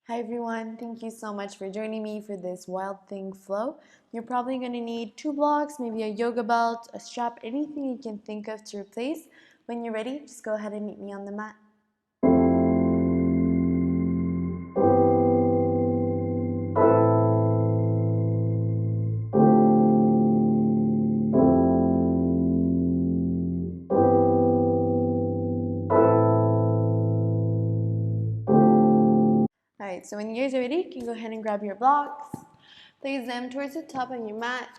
Hi everyone, thank you so much for joining me for this Wild Thing flow. You're probably going to need 2 blocks, maybe a yoga belt, a strap, anything you can think of to replace. When you're ready, just go ahead and meet me on the mat. Alright, so when you guys are ready, you can go ahead and grab your blocks. Place them towards the top of your mat.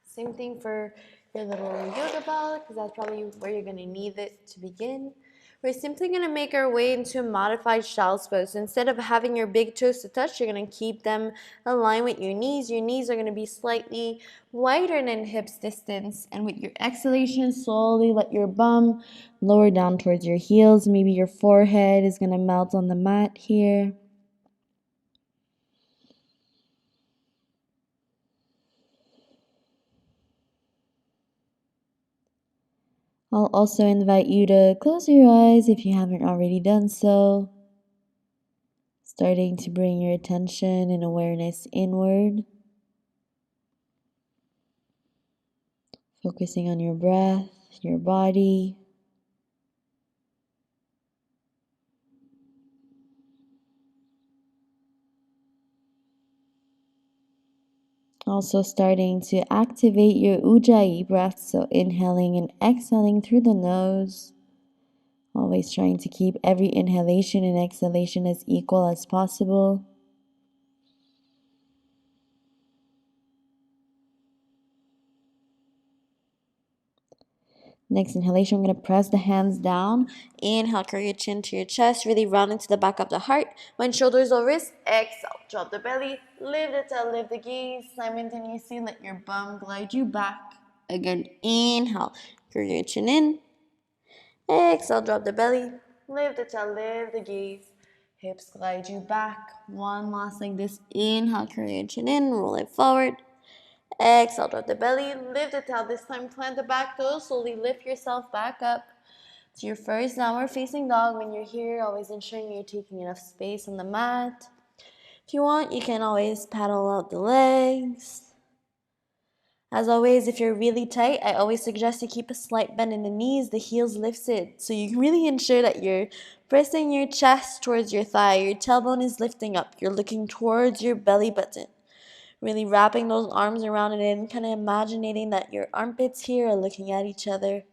Same thing for your little yoga belt, because that's probably where you're going to need it to begin. We're simply going to make our way into a modified child's pose. So instead of having your big toes to touch, you're going to keep them aligned with your knees. Your knees are going to be slightly wider than hips distance. And with your exhalation, slowly let your bum lower down towards your heels. Maybe your forehead is going to melt on the mat here. I'll also invite you to close your eyes if you haven't already done so. Starting to bring your attention and awareness inward. Focusing on your breath, your body. Also starting to activate your ujjayi breath, so inhaling and exhaling through the nose. Always trying to keep every inhalation and exhalation as equal as possible. Next inhalation, we're going to press the hands down. Inhale, curl your chin to your chest, really round into the back of the heart. When shoulders or wrists, exhale, drop the belly, lift the tail, lift the gaze. Simultaneously, let your bum glide you back. Again, inhale, curl your chin in. Exhale, drop the belly, lift the tail, lift the gaze. Hips glide you back. One last like this. Inhale, curl your chin in, roll it forward. Exhale, drop the belly, lift the tail. This time, plant the back toes. Slowly lift yourself back up to your first downward facing dog. When you're here, always ensuring you're taking enough space on the mat. If you want, you can always paddle out the legs. As always, if you're really tight, I always suggest to keep a slight bend in the knees, the heels lifted. So you really ensure that you're pressing your chest towards your thigh. Your tailbone is lifting up. You're looking towards your belly button. Really wrapping those arms around it and kind of imagining that your armpits here are looking at each other.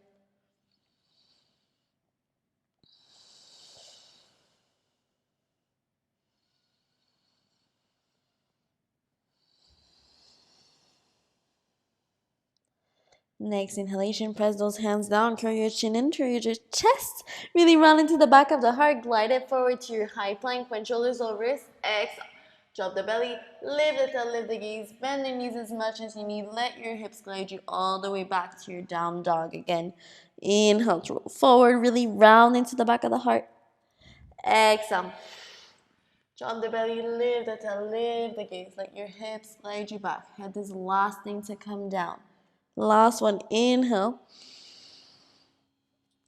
Next inhalation, press those hands down, curl your chin in, curl your chest. Really round into the back of the heart, glide it forward to your high plank. When shoulders over wrists, exhale. Drop the belly, lift the tail, lift the gaze, bend the knees as much as you need. Let your hips glide you all the way back to your down dog again. Inhale to roll forward, really round into the back of the heart. Exhale. Drop the belly, lift the tail, lift the gaze. Let your hips glide you back. Head is the last thing to come down. Last one, inhale.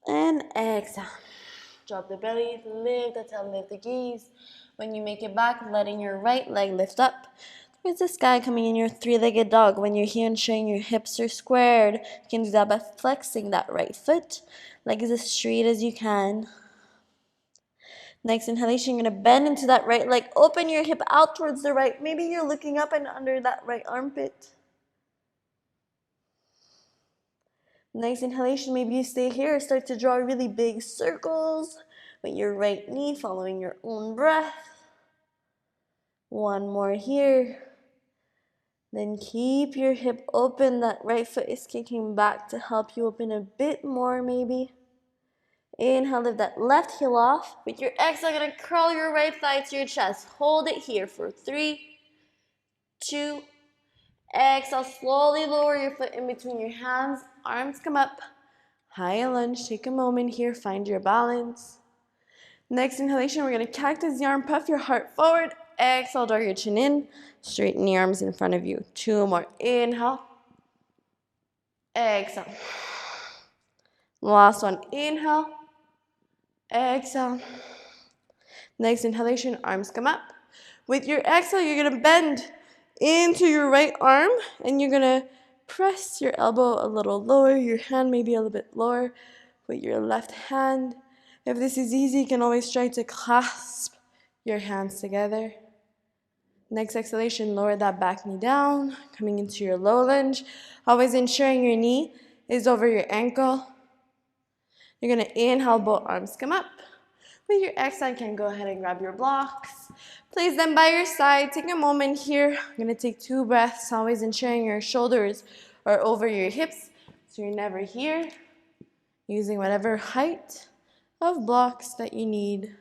And exhale. Drop the belly, lift the tail, lift the gaze. When you make it back, letting your right leg lift up towards the sky, coming in your three-legged dog. When you're here, ensuring your hips are squared. You can do that by flexing that right foot. Legs as straight as you can. Next inhalation, you're going to bend into that right leg. Open your hip out towards the right. Maybe you're looking up and under that right armpit. Next inhalation, maybe you stay here. Start to draw really big circles with your right knee, following your own breath. One more here. Then keep your hip open. That right foot is kicking back to help you open a bit more, maybe. Inhale, lift that left heel off. With your exhale, you're going to curl your right thigh to your chest. Hold it here for 3, 2, exhale. Slowly lower your foot in between your hands. Arms come up. High lunge. Take a moment here. Find your balance. Next inhalation, we're going to cactus the arm. Puff your heart forward. Exhale, draw your chin in. Straighten the arms in front of you. 2 more. Inhale. Exhale. Last one. Inhale. Exhale. Next inhalation, arms come up. With your exhale, you're going to bend into your right arm, and you're going to press your elbow a little lower, your hand maybe a little bit lower with your left hand. If this is easy, you can always try to clasp your hands together. Next exhalation, lower that back knee down, coming into your low lunge, always ensuring your knee is over your ankle. You're going to inhale, both arms come up. With your exhale, you can go ahead and grab your blocks. Place them by your side. Take a moment here. I'm going to take 2 breaths, always ensuring your shoulders are over your hips, so you're never here. Using whatever height of blocks that you need.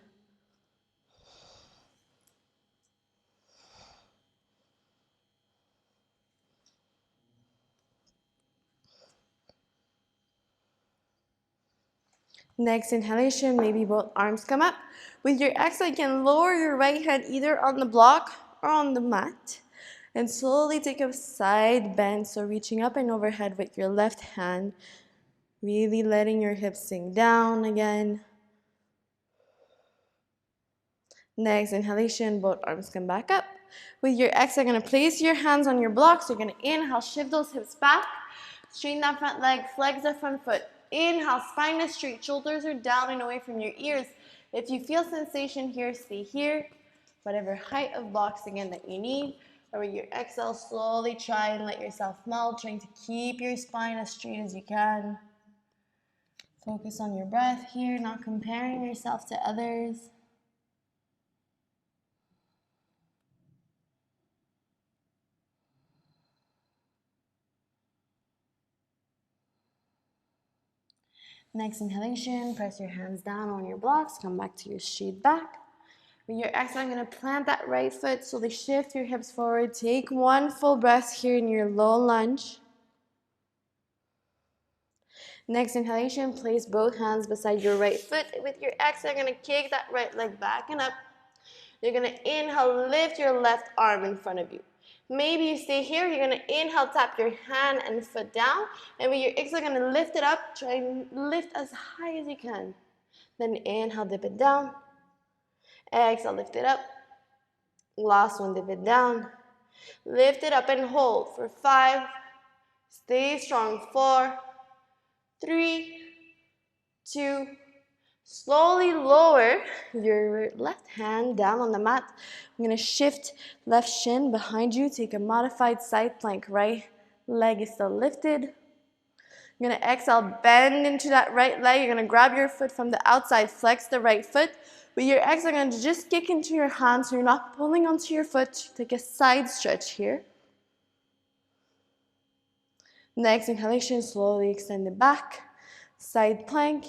Next inhalation, maybe both arms come up. With your exhale, you can lower your right hand either on the block or on the mat. And slowly take a side bend, so reaching up and overhead with your left hand. Really letting your hips sink down again. Next inhalation, both arms come back up. With your exhale, you're going to place your hands on your blocks. You're going to inhale, shift those hips back. Straighten that front leg, flex that front foot. Inhale, spine is straight, shoulders are down and away from your ears. If you feel sensation here, stay here. Whatever height of blocks again that you need. Or with your exhale, slowly try and let yourself melt, trying to keep your spine as straight as you can. Focus on your breath here, not comparing yourself to others. Next inhalation, press your hands down on your blocks, come back to your straight back. With your exhale, I'm going to plant that right foot, slowly shift your hips forward. Take 1 full breath here in your low lunge. Next inhalation, place both hands beside your right foot. With your exhale, I'm going to kick that right leg back and up. You're going to inhale, lift your left arm in front of you. Maybe you stay here. You're going to inhale, tap your hand and foot down. And with your exhale, you're going to lift it up. Try and lift as high as you can. Then inhale, dip it down. Exhale, lift it up. Last one, dip it down. Lift it up and hold for 5. Stay strong. 4, 3, 2. Slowly lower your left hand down on the mat. I'm going to shift left shin behind you. Take a modified side plank. Right leg is still lifted. You're going to exhale, bend into that right leg. You're going to grab your foot from the outside, flex the right foot. With your exhale, you're going to just kick into your hand so you're not pulling onto your foot. Take a side stretch here. Next inhalation, slowly extend it back. Side plank.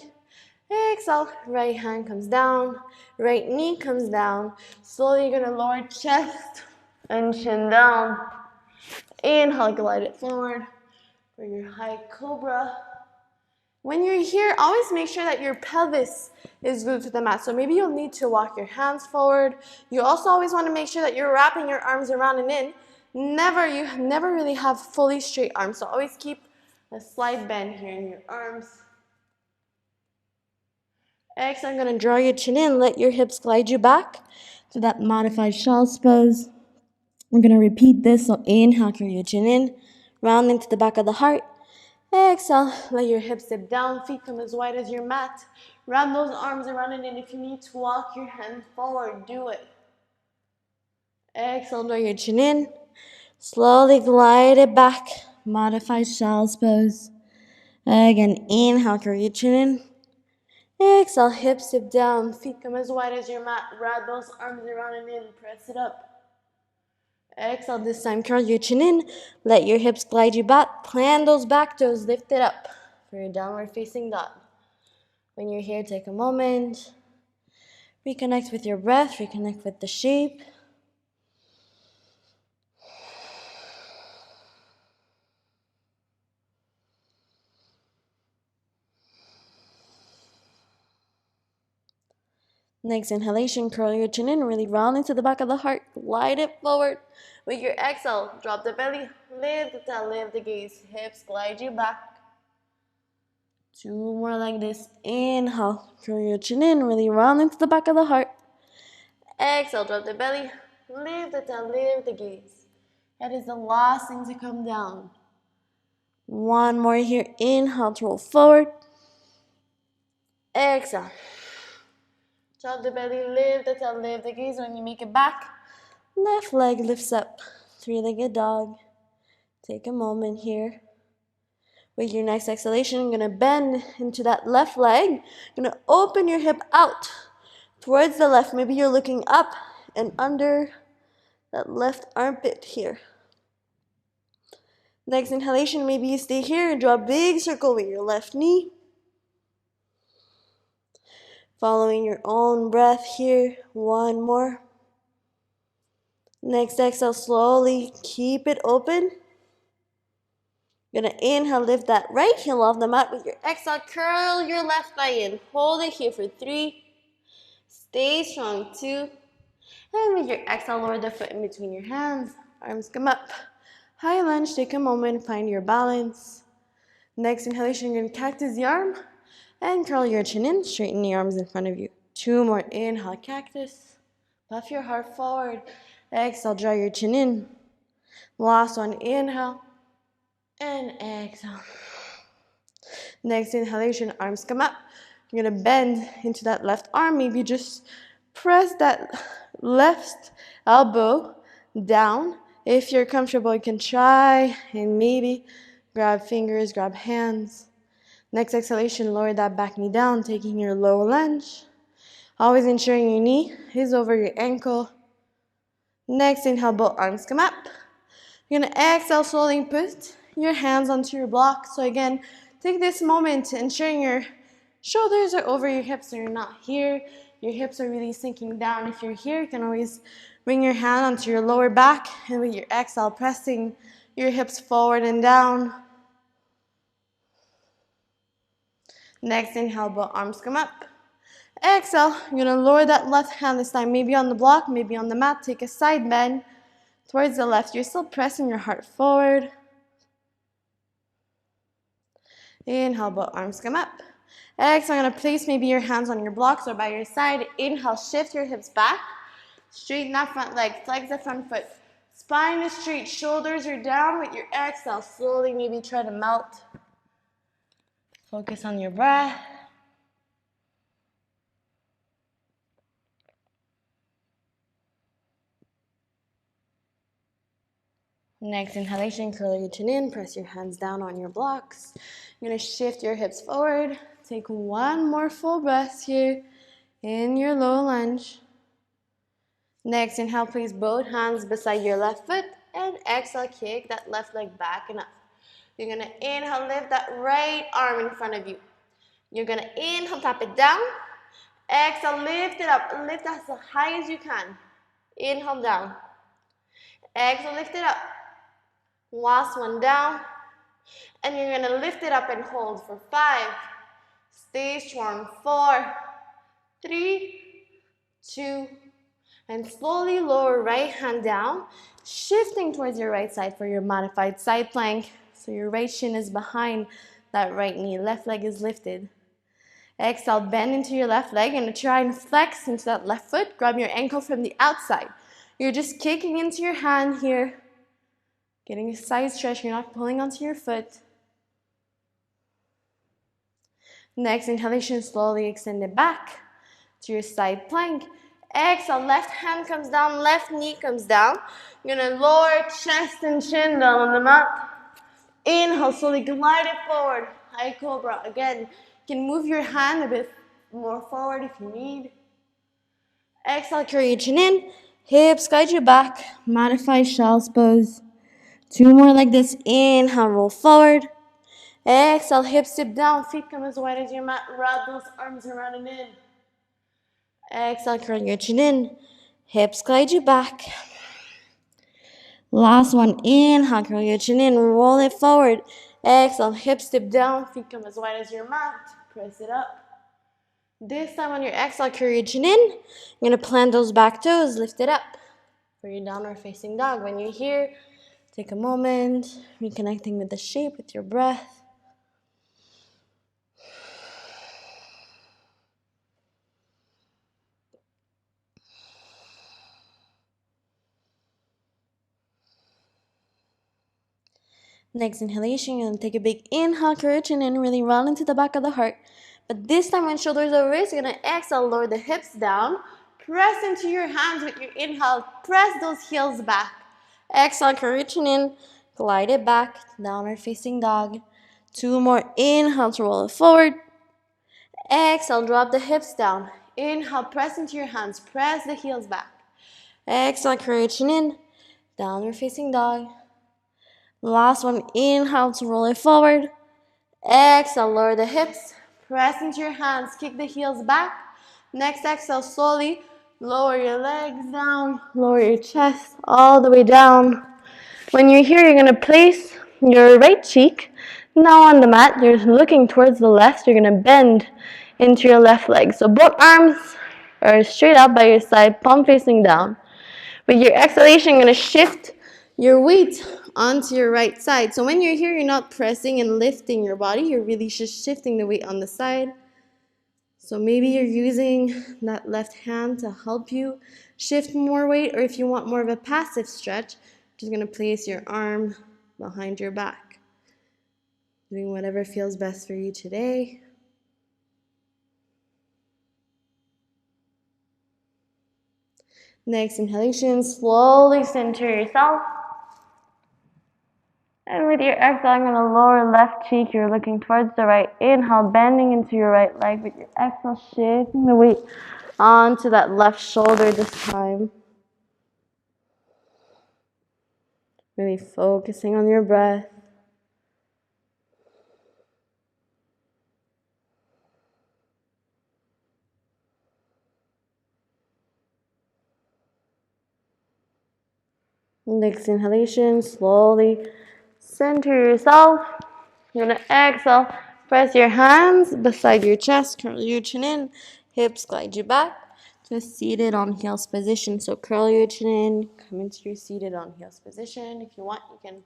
Exhale, right hand comes down, right knee comes down. Slowly you're going to lower chest and chin down. Inhale, glide it forward for your high cobra. When you're here, always make sure that your pelvis is glued to the mat. So maybe you'll need to walk your hands forward. You also always want to make sure that you're wrapping your arms around and in. You never really have fully straight arms. So always keep a slight bend here in your arms. Exhale, I'm going to draw your chin in. Let your hips glide you back to that modified child's pose. I'm going to repeat this. So inhale, curl your chin in. Round into the back of the heart. Exhale, let your hips dip down. Feet come as wide as your mat. Wrap those arms around it. And if you need to walk your hands forward, do it. Exhale, draw your chin in. Slowly glide it back. Modified child's pose. Again, inhale, curl your chin in. Exhale, hips dip down, feet come as wide as your mat. Wrap those arms around and in, press it up. Exhale, this time curl your chin in. Let your hips glide you back. Plant those back toes, lift it up for your downward facing dog. When you're here, take a moment. Reconnect with your breath, reconnect with the shape. Next inhalation, curl your chin in, really round into the back of the heart. Glide it forward. With your exhale, drop the belly, lift the tail, lift the gaze. Hips glide you back. 2 more like this. Inhale, curl your chin in, really round into the back of the heart. Exhale, drop the belly, Lift the tail, lift the gaze. That is the last thing to come down. One more here. Inhale to roll forward. Exhale. Drop the belly, lift the tail, lift the gaze. When you make it back, Left leg lifts up. Three-legged dog. Take a moment here. With your next exhalation, you're going to bend into that left leg. You're going to open your hip out towards the left. Maybe you're looking up and under that left armpit here. Next inhalation, maybe you stay here and draw a big circle with your left knee. Following your own breath here. One more. Next exhale, slowly keep it open. You're going to inhale, lift that right heel off the mat. With your exhale, curl your left thigh in. Hold it here for 3. Stay strong, 2. And with your exhale, lower the foot in between your hands. Arms come up. High lunge, take a moment, find your balance. Next inhalation, you're going to cactus the arm and curl your chin in. Straighten the arms in front of you. 2 more. Inhale, cactus. Puff your heart forward. Exhale, draw your chin in. Last one, inhale. And exhale. Next inhalation, arms come up. You're going to bend into that left arm. Maybe just press that left elbow down. If you're comfortable, you can try and maybe grab fingers, grab hands. Next exhalation, lower that back knee down, taking your low lunge. Always ensuring your knee is over your ankle. Next inhale, both arms come up. You're going to exhale, slowly put your hands onto your block. So again, take this moment ensuring your shoulders are over your hips so you're not here. Your hips are really sinking down. If you're here, you can always bring your hand onto your lower back, and with your exhale, pressing your hips forward and down. Next inhale, both arms come up. Exhale, you're going to lower that left hand this time, maybe on the block, maybe on the mat. Take a side bend towards the left. You're still pressing your heart forward. Inhale, both arms come up. Exhale, I'm going to place maybe your hands on your blocks or by your side. Inhale, shift your hips back. Straighten that front leg, flex the front foot. Spine is straight, shoulders are down. With your exhale, slowly maybe try to melt. Focus on your breath. Next inhalation, curl your chin in, press your hands down on your blocks. You're going to shift your hips forward. Take one more full breath here in your low lunge. Next, inhale, place both hands beside your left foot, and exhale, kick that left leg back and up. You're going to inhale, lift that right arm in front of you. You're going to inhale, tap it down. Exhale, lift it up. Lift as high as you can. Inhale, down. Exhale, lift it up. Last one, down. And you're going to lift it up and hold for 5. Stay strong. 4, 3, 2, and slowly lower right hand down, shifting towards your right side for your modified side plank. So your right shin is behind that right knee. Left leg is lifted. Exhale, bend into your left leg and try and flex into that left foot. Grab your ankle from the outside. You're just kicking into your hand here, getting a side stretch. You're not pulling onto your foot. Next inhalation, slowly extend it back to your side plank. Exhale, left hand comes down, left knee comes down. You're going to lower chest and chin down on the mat. Inhale, slowly glide it forward. High cobra. Again, you can move your hand a bit more forward if you need. Exhale, carry your chin in. Hips guide you back. Modified child's pose. 2 more like this. Inhale, roll forward. Exhale, hips tip down. Feet come as wide as your mat. Wrap those arms around and in. Exhale, curl your chin in. Hips guide you back. Last one. Inhale, curl your chin in. Roll it forward. Exhale, hips tip down. Feet come as wide as your mat. Press it up. This time on your exhale, curl your chin in. You're going to plant those back toes. Lift it up for your downward facing dog. When you're here, take a moment, reconnecting with the shape, with your breath. Next inhalation, you're going to take a big inhale, curl your chin in, really round into the back of the heart. But this time when shoulders over wrist, you're going to exhale, lower the hips down. Press into your hands with your inhale. Press those heels back. Exhale, curl your chin in. Glide it back. Downward facing dog. 2 more. Inhale to roll it forward. Exhale, drop the hips down. Inhale, press into your hands. Press the heels back. Exhale, curl your chin in. Downward facing dog. Last one. Inhale to roll it forward. Exhale, lower the hips. Press into your hands. Kick the heels back. Next exhale, slowly lower your legs down. Lower your chest all the way down. When you're here, you're going to place your right cheek now on the mat. You're looking towards the left. You're going to bend into your left leg. So both arms are straight up by your side, palm facing down. With your exhalation, you're going to shift your weight onto your right side. So when you're here, you're not pressing and lifting your body. You're really just shifting the weight on the side. So maybe you're using that left hand to help you shift more weight, or if you want more of a passive stretch, just going to place your arm behind your back. Doing whatever feels best for you today. Next inhalation, slowly center yourself. And with your exhale, I'm going to lower left cheek. You're looking towards the right. Inhale, bending into your right leg. With your exhale, shifting the weight onto that left shoulder this time. Really focusing on your breath. Next inhalation, slowly center yourself. You're going to exhale. Press your hands beside your chest. Curl your chin in. Hips glide you back. Just seated on heels position. So curl your chin in. Come into your seated on heels position. If you want, you can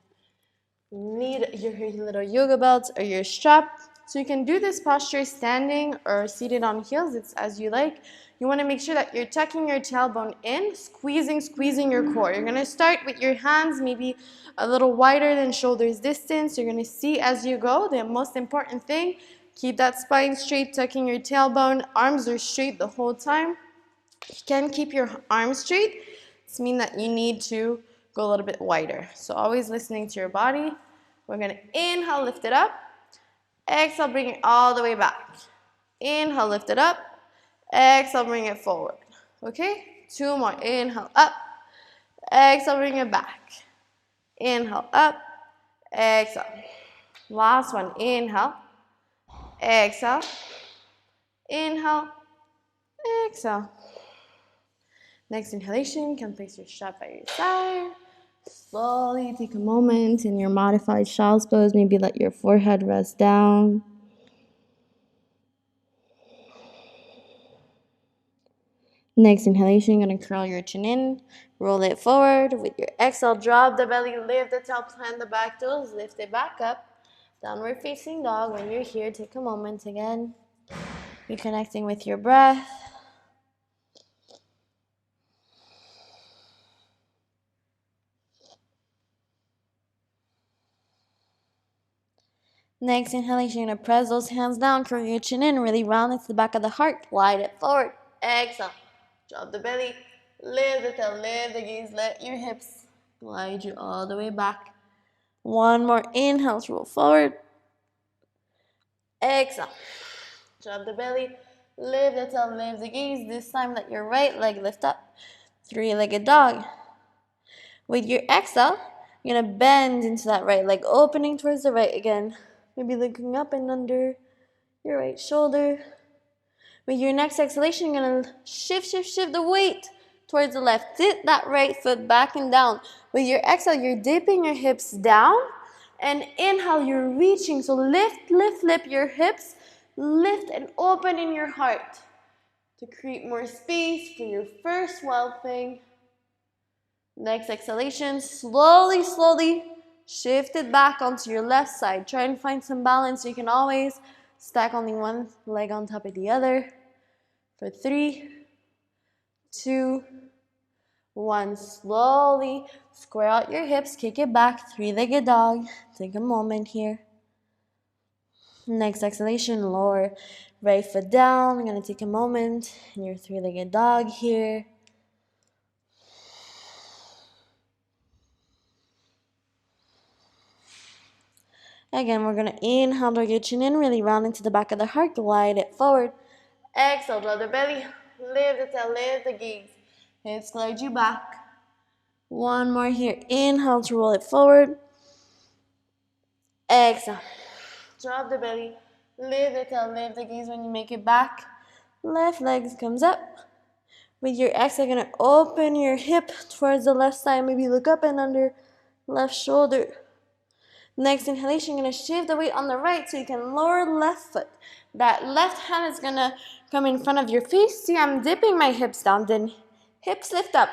need your little yoga belts or your strap. So you can do this posture standing or seated on heels. It's as you like. You want to make sure that you're tucking your tailbone in, squeezing your core. You're going to start with your hands maybe a little wider than shoulders distance. You're going to see as you go. The most important thing, keep that spine straight, tucking your tailbone. Arms are straight the whole time. You can keep your arms straight. This means that you need to go a little bit wider. So always listening to your body. We're going to inhale, lift it up. Exhale, bring it all the way back. Inhale, lift it up. Exhale, bring it forward. Okay? 2 more. Inhale, up. Exhale, bring it back. Inhale, up. Exhale. Last one. Inhale. Exhale. Inhale. Exhale. Next inhalation, you can place your strap by your side. Slowly take a moment in your modified child's pose. Maybe let your forehead rest down. Next inhalation, you're going to curl your chin in, roll it forward. With your exhale, drop the belly, lift the top, plant the back toes, lift it back up. Downward facing dog. When you're here, take a moment again. Reconnecting with your breath. Next inhalation, you're going to press those hands down, curl your chin in, really round into the back of the heart. Glide it forward. Exhale. Drop the belly. Lift the tail, lift the gaze, let your hips glide you all the way back. 1 more inhale to roll forward. Exhale. Drop the belly. Lift the tail, lift the gaze. This time let your right leg lift up. 3-legged dog. With your exhale, you're going to bend into that right leg, opening towards the right again. Maybe looking up and under your right shoulder. With your next exhalation, you're going to shift the weight towards the left. Dip that right foot back and down. With your exhale, you're dipping your hips down. And inhale, you're reaching. So lift your hips. Lift and open in your heart to create more space for your first wild thing. Next exhalation, slowly shift it back onto your left side. Try and find some balance. You can always stack only one leg on top of the other. For 3, 2, 1. Slowly square out your hips, kick it back, three-legged dog. Take a moment here. Next exhalation, lower right foot down. You're gonna take a moment in your three-legged dog here. Again, we're gonna inhale, draw your chin in, really round into the back of the heart, glide it forward. Exhale, draw the belly, lift the tail, lift the gaze. Hips glide you back. One more here. Inhale to roll it forward. Exhale. Drop the belly, lift the tail, lift the gaze. When you make it back, left leg comes up. With your exhale, you're gonna open your hip towards the left side. Maybe look up and under left shoulder. Next inhalation, you're gonna shift the weight on the right so you can lower left foot. That left hand is gonna come in front of your face. See, I'm dipping my hips down. Then hips lift up.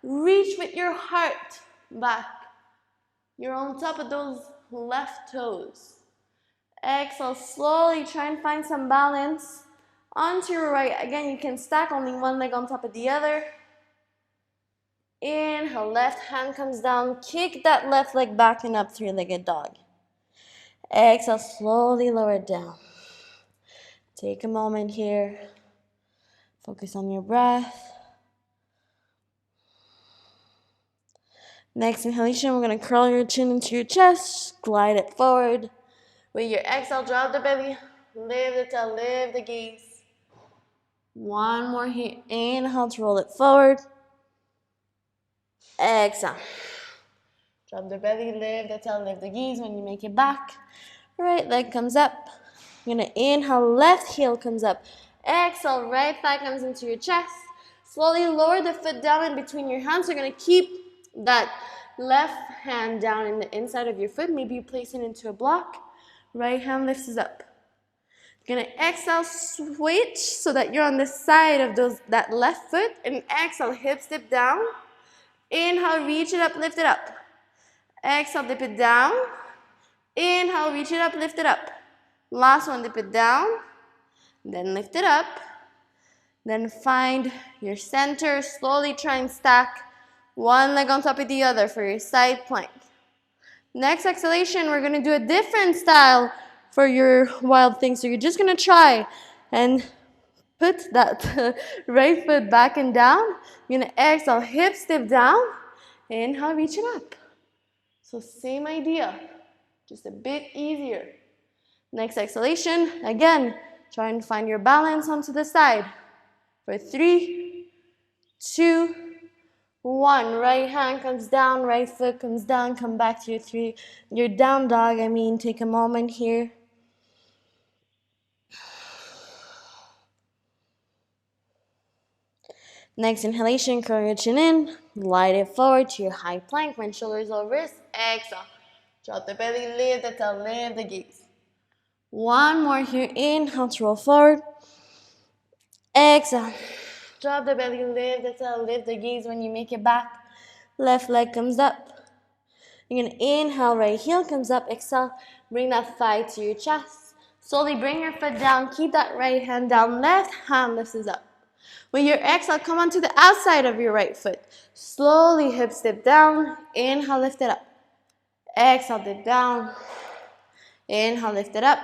Reach with your heart back. You're on top of those left toes. Exhale, slowly try and find some balance onto your right. Again, you can stack only one leg on top of the other. Inhale, left hand comes down. Kick that left leg back and up, three-legged dog. Exhale, slowly lower it down. Take a moment here. Focus on your breath. Next inhalation, we're going to curl your chin into your chest. Glide it forward. With your exhale, drop the belly. Lift the tail, lift the gaze. One more here. Inhale to roll it forward. Exhale. Drop the belly, lift the tail, lift the gaze. When you make it back, right leg comes up. You're going to inhale, left heel comes up. Exhale, right thigh comes into your chest. Slowly lower the foot down in between your hands. You're going to keep that left hand down in the inside of your foot. Maybe you place it into a block. Right hand lifts up. You're going to exhale, switch so that you're on the side of that left foot. And exhale, hips dip down. Inhale, reach it up, lift it up. Exhale, dip it down. Inhale, reach it up, lift it up. Last one, dip it down. Then lift it up. Then find your center. Slowly try and stack one leg on top of the other for your side plank. Next exhalation, we're going to do a different style for your wild thing. So you're just going to try and put that right foot back and down. You're going to exhale, hips dip down. Inhale, reach it up. So same idea, just a bit easier. Next exhalation, again, try and find your balance onto the side. For 3, 2, 1. Right hand comes down, right foot comes down, come back to your down dog. Take a moment here. Next inhalation, curl your chin in, glide it forward to your high plank. When shoulders over wrist, exhale. Drop the belly, lift the tail, lift the gaze. One more here, inhale to roll forward. Exhale. Drop the belly, lift the tail, lift the gaze. When you make it back, left leg comes up. You're going to inhale, right heel comes up. Exhale, bring that thigh to your chest. Slowly bring your foot down. Keep that right hand down. Left hand lifts up. With your exhale, come onto the outside of your right foot. Slowly hips dip down. Inhale, lift it up. Exhale, dip down. Inhale, lift it up.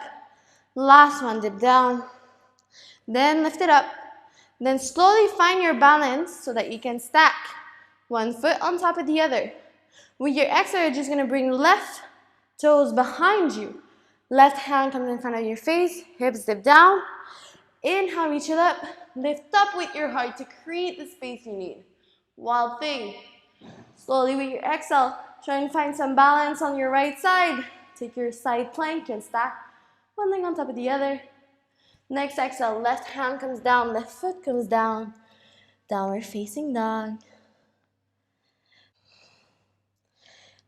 Last one, dip down. Then lift it up. Then slowly find your balance so that you can stack one foot on top of the other. With your exhale, you're just going to bring left toes behind you. Left hand comes in front of your face. Hips dip down. Inhale, reach it up. Lift up with your heart to create the space you need. Wild thing. Slowly with your exhale, try and find some balance on your right side. Take your side plank and stack one leg on top of the other. Next exhale, left hand comes down, left foot comes down. Downward facing dog.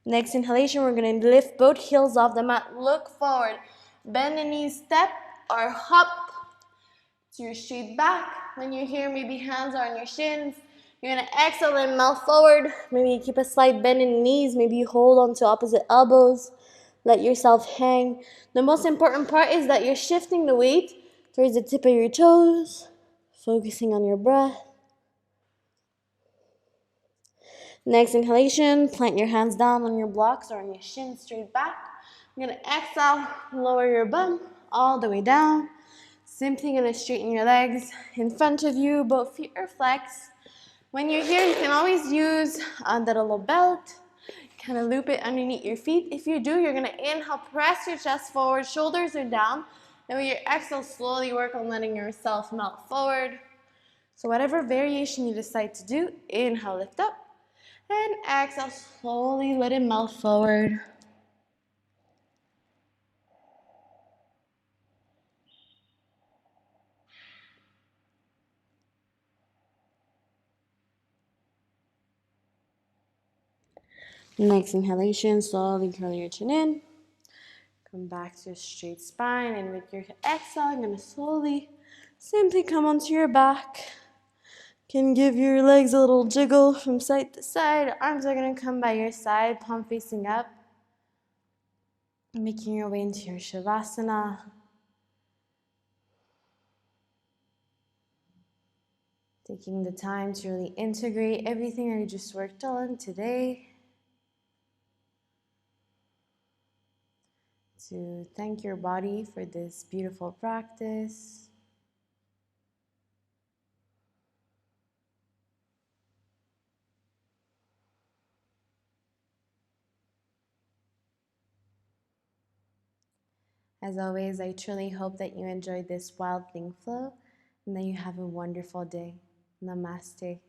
Next inhalation, we're going to lift both heels off the mat. Look forward. Bend the knees, step or hop to your straight back. When you're here, maybe hands are on your shins. You're going to exhale and melt forward. Maybe you keep a slight bend in the knees. Maybe you hold on to opposite elbows. Let yourself hang. The most important part is that you're shifting the weight towards the tip of your toes, focusing on your breath. Next inhalation, plant your hands down on your blocks or on your shins straight back. You're gonna exhale, lower your bum all the way down. Simply gonna straighten your legs in front of you, both feet are flexed. When you're here, you can always use that little belt, kind of loop it underneath your feet. If you do, you're gonna inhale, press your chest forward, shoulders are down. And with your exhale, slowly work on letting yourself melt forward. So whatever variation you decide to do, inhale, lift up. And exhale, slowly let it melt forward. Next inhalation, slowly curl your chin in. Come back to a straight spine, and with your exhale, I'm going to slowly, simply come onto your back. Can give your legs a little jiggle from side to side. Arms are going to come by your side, palm facing up. Making your way into your Shavasana. Taking the time to really integrate everything that we just worked on today. To thank your body for this beautiful practice. As always, I truly hope that you enjoyed this wild thing flow and that you have a wonderful day. Namaste.